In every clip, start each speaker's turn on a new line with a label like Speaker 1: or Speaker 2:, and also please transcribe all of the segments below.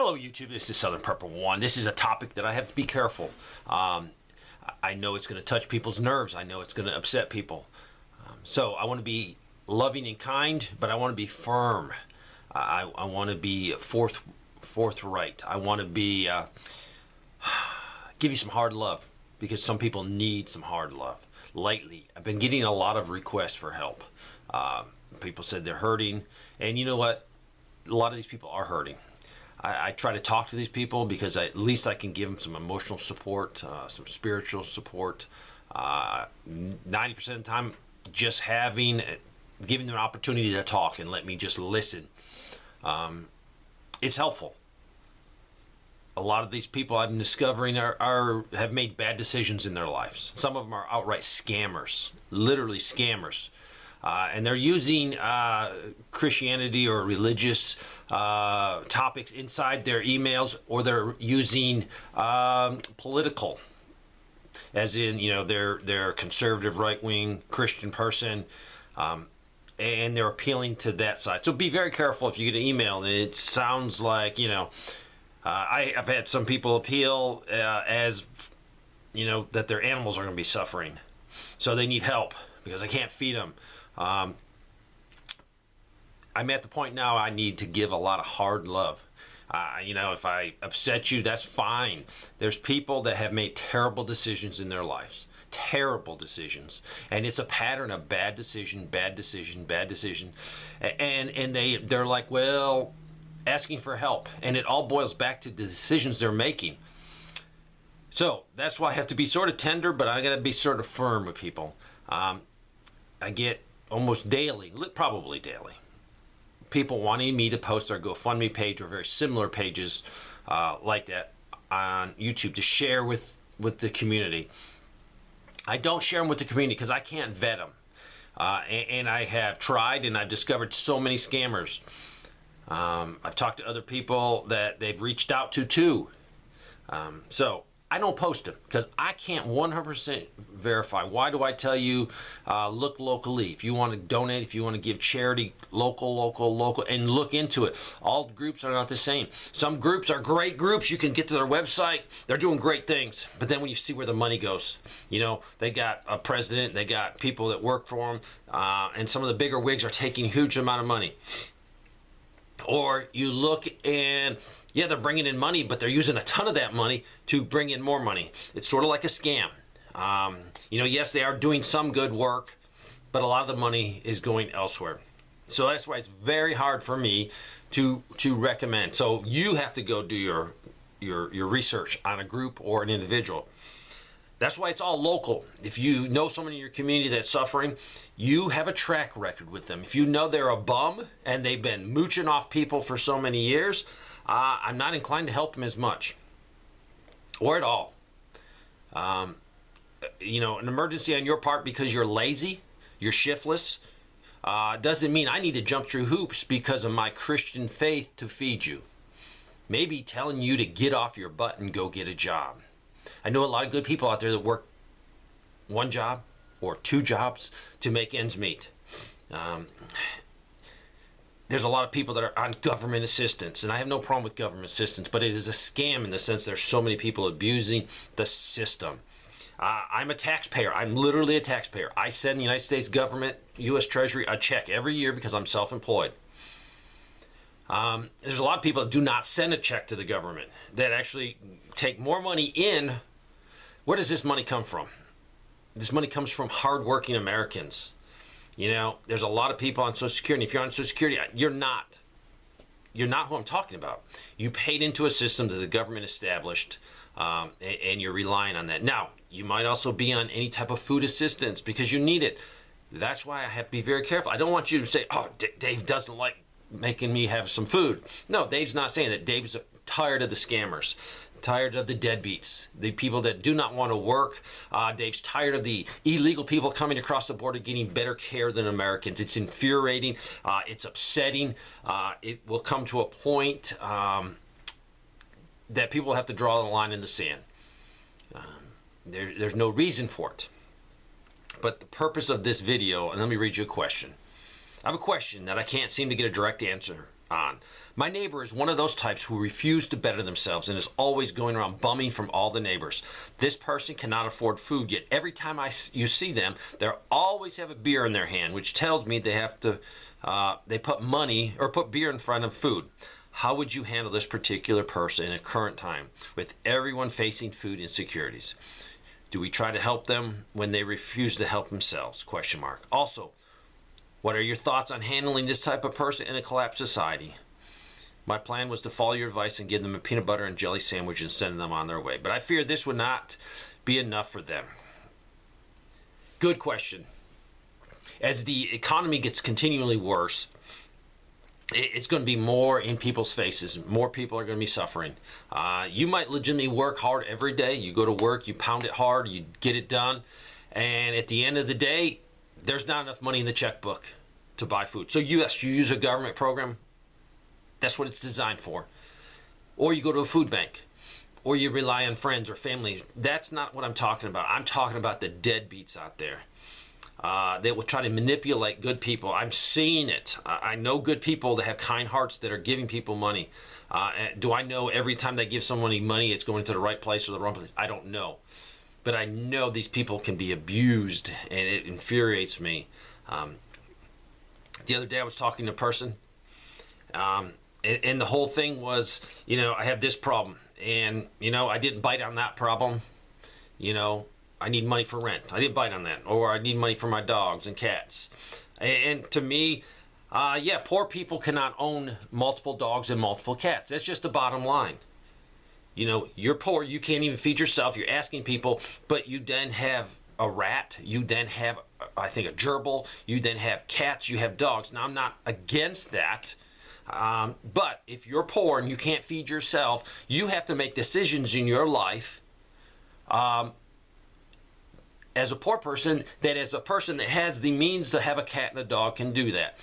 Speaker 1: Hello YouTube, this is Southern Purple One. This is a topic that I have to be careful. I know it's going to touch people's nerves. I know it's going to upset people. So I want to be loving and kind, but I want to be firm. I want to be forthright. I want to be give you some hard love, because some people need some hard love. Lately, I've been getting a lot of requests for help. People said they're hurting, and you know what? A lot of these people are hurting. I try to talk to these people because at least I can give them some emotional support, some spiritual support. 90% of the time, just giving them an opportunity to talk and let me just listen. It's helpful. A lot of these people I'm discovering have made bad decisions in their lives. Some of them are outright scammers, literally scammers. And they're using Christianity or religious topics inside their emails, or they're using political, as in, you know, they're a conservative, right-wing Christian person, and they're appealing to that side. So be very careful if you get an email and it sounds like, you know, I've had some people appeal as, you know, that their animals are going to be suffering, so they need help because I can't feed them. I'm at the point now I need to give a lot of hard love. You know, if I upset you, that's fine. There's people that have made terrible decisions in their lives. Terrible decisions. And it's a pattern of bad decision, bad decision, bad decision. And they're like, well, asking for help. And it all boils back to the decisions they're making. So that's why I have to be sort of tender, but I got to be sort of firm with people. I get almost daily, probably daily, people wanting me to post their GoFundMe page or very similar pages like that on YouTube to share with the community. I don't share them with the community because I can't vet them. And I have tried, and I've discovered so many scammers. I've talked to other people that they've reached out to too. So I don't post them because I can't 100% verify. Why do I tell you look locally? If you want to donate, if you want to give charity, local, and look into it. All groups are not the same. Some groups are great groups. You can get to their website. They're doing great things. But then when you see where the money goes, you know, they got a president, they got people that work for them, and some of the bigger wigs are taking a huge amount of money. Or you look and, yeah, they're bringing in money, but they're using a ton of that money to bring in more money. It's sort of like a scam. You know, yes, they are doing some good work, but a lot of the money is going elsewhere. So that's why it's very hard for me to recommend. So you have to go do your research on a group or an individual. That's why it's all local. If you know someone in your community that's suffering, you have a track record with them. If you know they're a bum and they've been mooching off people for so many years, I'm not inclined to help them as much or at all. You know, an emergency on your part because you're lazy, you're shiftless, doesn't mean I need to jump through hoops because of my Christian faith to feed you. Maybe telling you to get off your butt and go get a job. I know a lot of good people out there that work one job or two jobs to make ends meet. There's a lot of people that are on government assistance, and I have no problem with government assistance, but it is a scam in the sense there's so many people abusing the system. I'm a taxpayer. I'm literally a taxpayer. I send the United States government, U.S. Treasury, a check every year because I'm self-employed. There's a lot of people that do not send a check to the government, that actually take more money in. Where does this money come from? This money comes from hardworking Americans. You know, there's a lot of people on Social Security. If you're on Social Security, you're not who I'm talking about. You paid into a system that the government established, and you're relying on that. Now, you might also be on any type of food assistance because you need it. That's why I have to be very careful. I don't want you to say, oh, Dave doesn't like making me have some food. No, Dave's not saying that. Dave's tired of the scammers, tired of the deadbeats, the people that do not want to work. Dave's tired of the illegal people coming across the border getting better care than Americans. It's infuriating. It's upsetting. It will come to a point that people have to draw the line in the sand. There's no reason for it. But the purpose of this video, and let me read you a question. I have a question that I can't seem to get a direct answer on. My neighbor is one of those types who refuse to better themselves and is always going around bumming from all the neighbors. This person cannot afford food, yet every time you see them, they always have a beer in their hand, which tells me they put money or put beer in front of food. How would you handle this particular person in a current time with everyone facing food insecurities? Do we try to help them when they refuse to help themselves? Question mark. Also, what are your thoughts on handling this type of person in a collapsed society? My plan was to follow your advice and give them a peanut butter and jelly sandwich and send them on their way. But I fear this would not be enough for them. Good question. As the economy gets continually worse, it's going to be more in people's faces. More people are going to be suffering. You might legitimately work hard every day. You go to work, you pound it hard, you get it done. And at the end of the day, there's not enough money in the checkbook to buy food. So yes, you use a government program. That's what it's designed for. Or you go to a food bank. Or you rely on friends or family. That's not what I'm talking about. I'm talking about the deadbeats out there. They will try to manipulate good people. I'm seeing it. I know good people that have kind hearts that are giving people money. Do I know every time they give somebody money it's going to the right place or the wrong place? I don't know. But I know these people can be abused, and it infuriates me. The other day I was talking to a person, and the whole thing was, I have this problem, and, I didn't bite on that problem. I need money for rent. I didn't bite on that. Or I need money for my dogs and cats. And to me, poor people cannot own multiple dogs and multiple cats. That's just the bottom line. You're poor. You can't even feed yourself. You're asking people, but you then have a rat. You then have, I think, a gerbil. You then have cats. You have dogs. Now, I'm not against that. But if you're poor and you can't feed yourself, you have to make decisions in your life as a poor person, that as a person that has the means to have a cat and a dog can do that.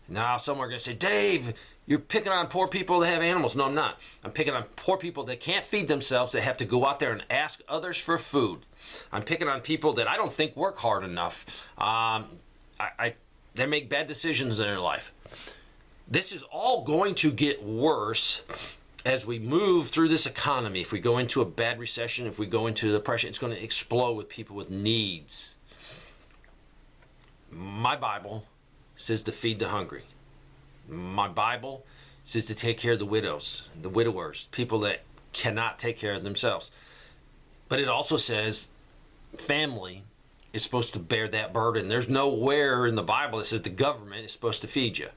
Speaker 1: Now, some are going to say, Dave, you're picking on poor people that have animals. No, I'm not. I'm picking on poor people that can't feed themselves, that have to go out there and ask others for food. I'm picking on people that I don't think work hard enough. They make bad decisions in their life. This is all going to get worse as we move through this economy. If we go into a bad recession, if we go into depression, it's going to explode with people with needs. My Bible says to feed the hungry. My Bible says to take care of the widows, the widowers, people that cannot take care of themselves. But it also says family is supposed to bear that burden. There's nowhere in the Bible that says the government is supposed to feed you.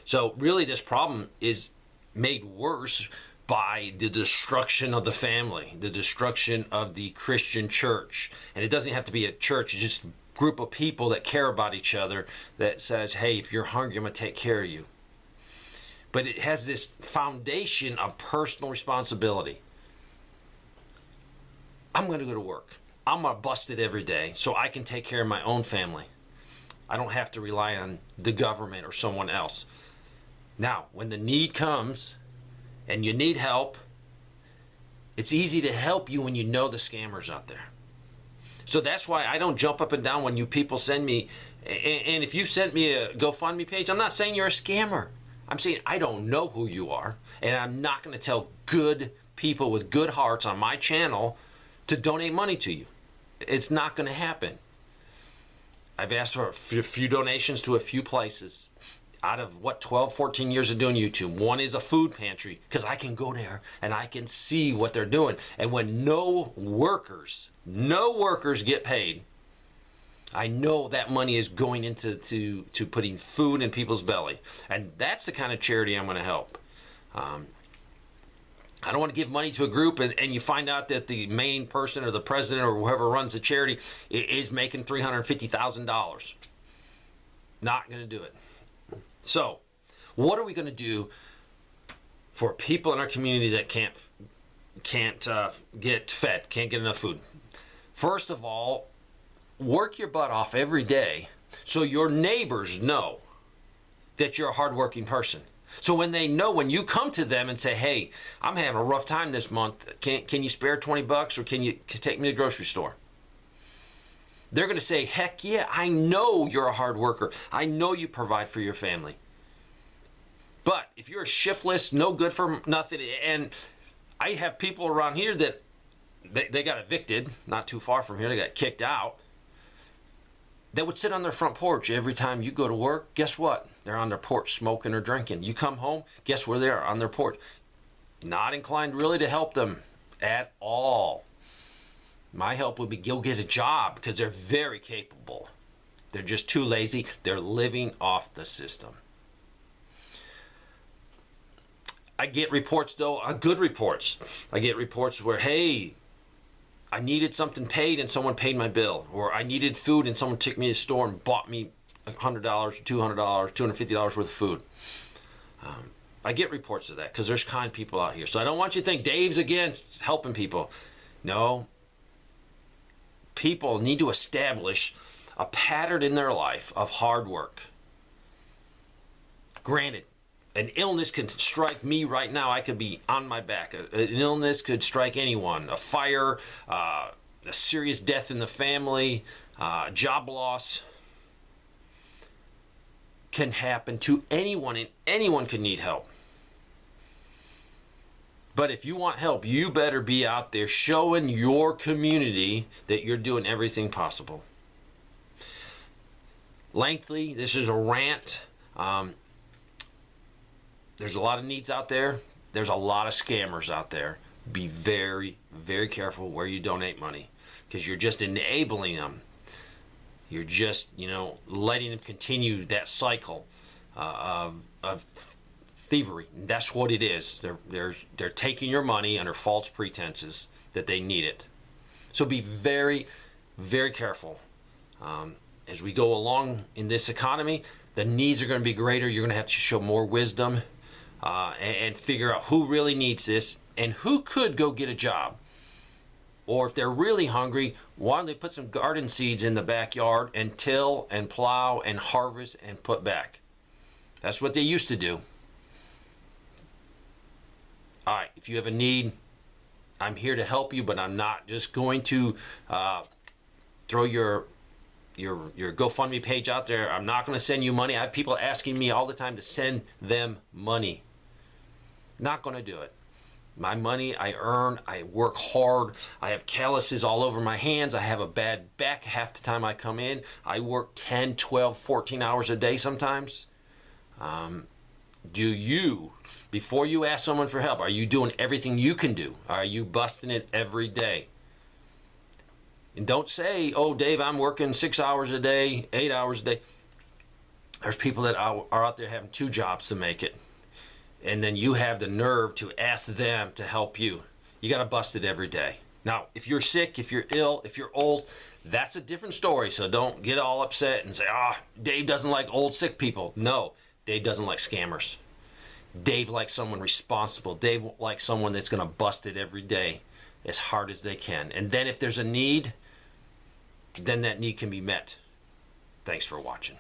Speaker 1: So really this problem is made worse by the destruction of the family, the destruction of the Christian church. And it doesn't have to be a church, it's just a group of people that care about each other that says, hey, if you're hungry, I'm going to take care of you. But it has this foundation of personal responsibility. I'm going to go to work. I'm going to bust it every day so I can take care of my own family. I don't have to rely on the government or someone else. Now, when the need comes and you need help, it's easy to help you when you know the scammers out there. So that's why I don't jump up and down when you people send me, and if you sent me a GoFundMe page, I'm not saying you're a scammer. I'm saying I don't know who you are, and I'm not going to tell good people with good hearts on my channel to donate money to you. It's not going to happen. I've asked for a few donations to a few places. Out of 12, 14 years of doing YouTube, one is a food pantry, because I can go there and I can see what they're doing. And when no workers get paid, I know that money is going into to putting food in people's belly. And that's the kind of charity I'm going to help. I don't want to give money to a group and you find out that the main person or the president or whoever runs the charity is making $350,000. Not going to do it. So, what are we going to do for people in our community that can't get fed, can't get enough food? First of all, work your butt off every day so your neighbors know that you're a hardworking person. So when they know, when you come to them and say, hey, I'm having a rough time this month, can you spare $20 or can you take me to the grocery store? They're going to say, heck yeah, I know you're a hard worker. I know you provide for your family. But if you're a shiftless, no good for nothing, and I have people around here that they got evicted, not too far from here, they got kicked out, that would sit on their front porch every time you go to work. Guess what? They're on their porch smoking or drinking. You come home, guess where they are? On their porch. Not inclined really to help them at all. My help would be go get a job, because they're very capable. They're just too lazy. They're living off the system. I get reports, though, good reports. I get reports where, hey, I needed something paid and someone paid my bill. Or I needed food and someone took me to the store and bought me $100, $200, $250 worth of food. I get reports of that because there's kind people out here. So I don't want you to think Dave's against helping people. No. People need to establish a pattern in their life of hard work. Granted, an illness can strike me right now. I could be on my back. An illness could strike anyone. A fire, a serious death in the family, job loss can happen to anyone, and anyone can need help. But if you want help, you better be out there showing your community that you're doing everything possible. Lengthy, this is a rant. There's a lot of needs out there. There's a lot of scammers out there. Be very, very careful where you donate money, because you're just enabling them. You're just, letting them continue that cycle of thievery. That's what it is. They're taking your money under false pretenses that they need it. So be very, very careful. As we go along in this economy, the needs are going to be greater. You're going to have to show more wisdom and figure out who really needs this and who could go get a job. Or if they're really hungry, why don't they put some garden seeds in the backyard and till and plow and harvest and put back? That's what they used to do. All right, if you have a need, I'm here to help you, but I'm not just going to throw your GoFundMe page out there. I'm not going to send you money. I have people asking me all the time to send them money. Not going to do it. My money I earn, I work hard, I have calluses all over my hands, I have a bad back half the time I come in, I work 10, 12, 14 hours a day sometimes. Do you, before you ask someone for help, are you doing everything you can do? Are you busting it every day? And don't say, oh, Dave, I'm working 6 hours a day, 8 hours a day. There's people that are out there having 2 jobs to make it. And then you have the nerve to ask them to help you. You got to bust it every day. Now, if you're sick, if you're ill, if you're old, that's a different story. So don't get all upset and say, Dave doesn't like old, sick people. No, Dave doesn't like scammers. Dave likes someone responsible. Dave likes someone that's going to bust it every day as hard as they can. And then if there's a need, then that need can be met. Thanks for watching.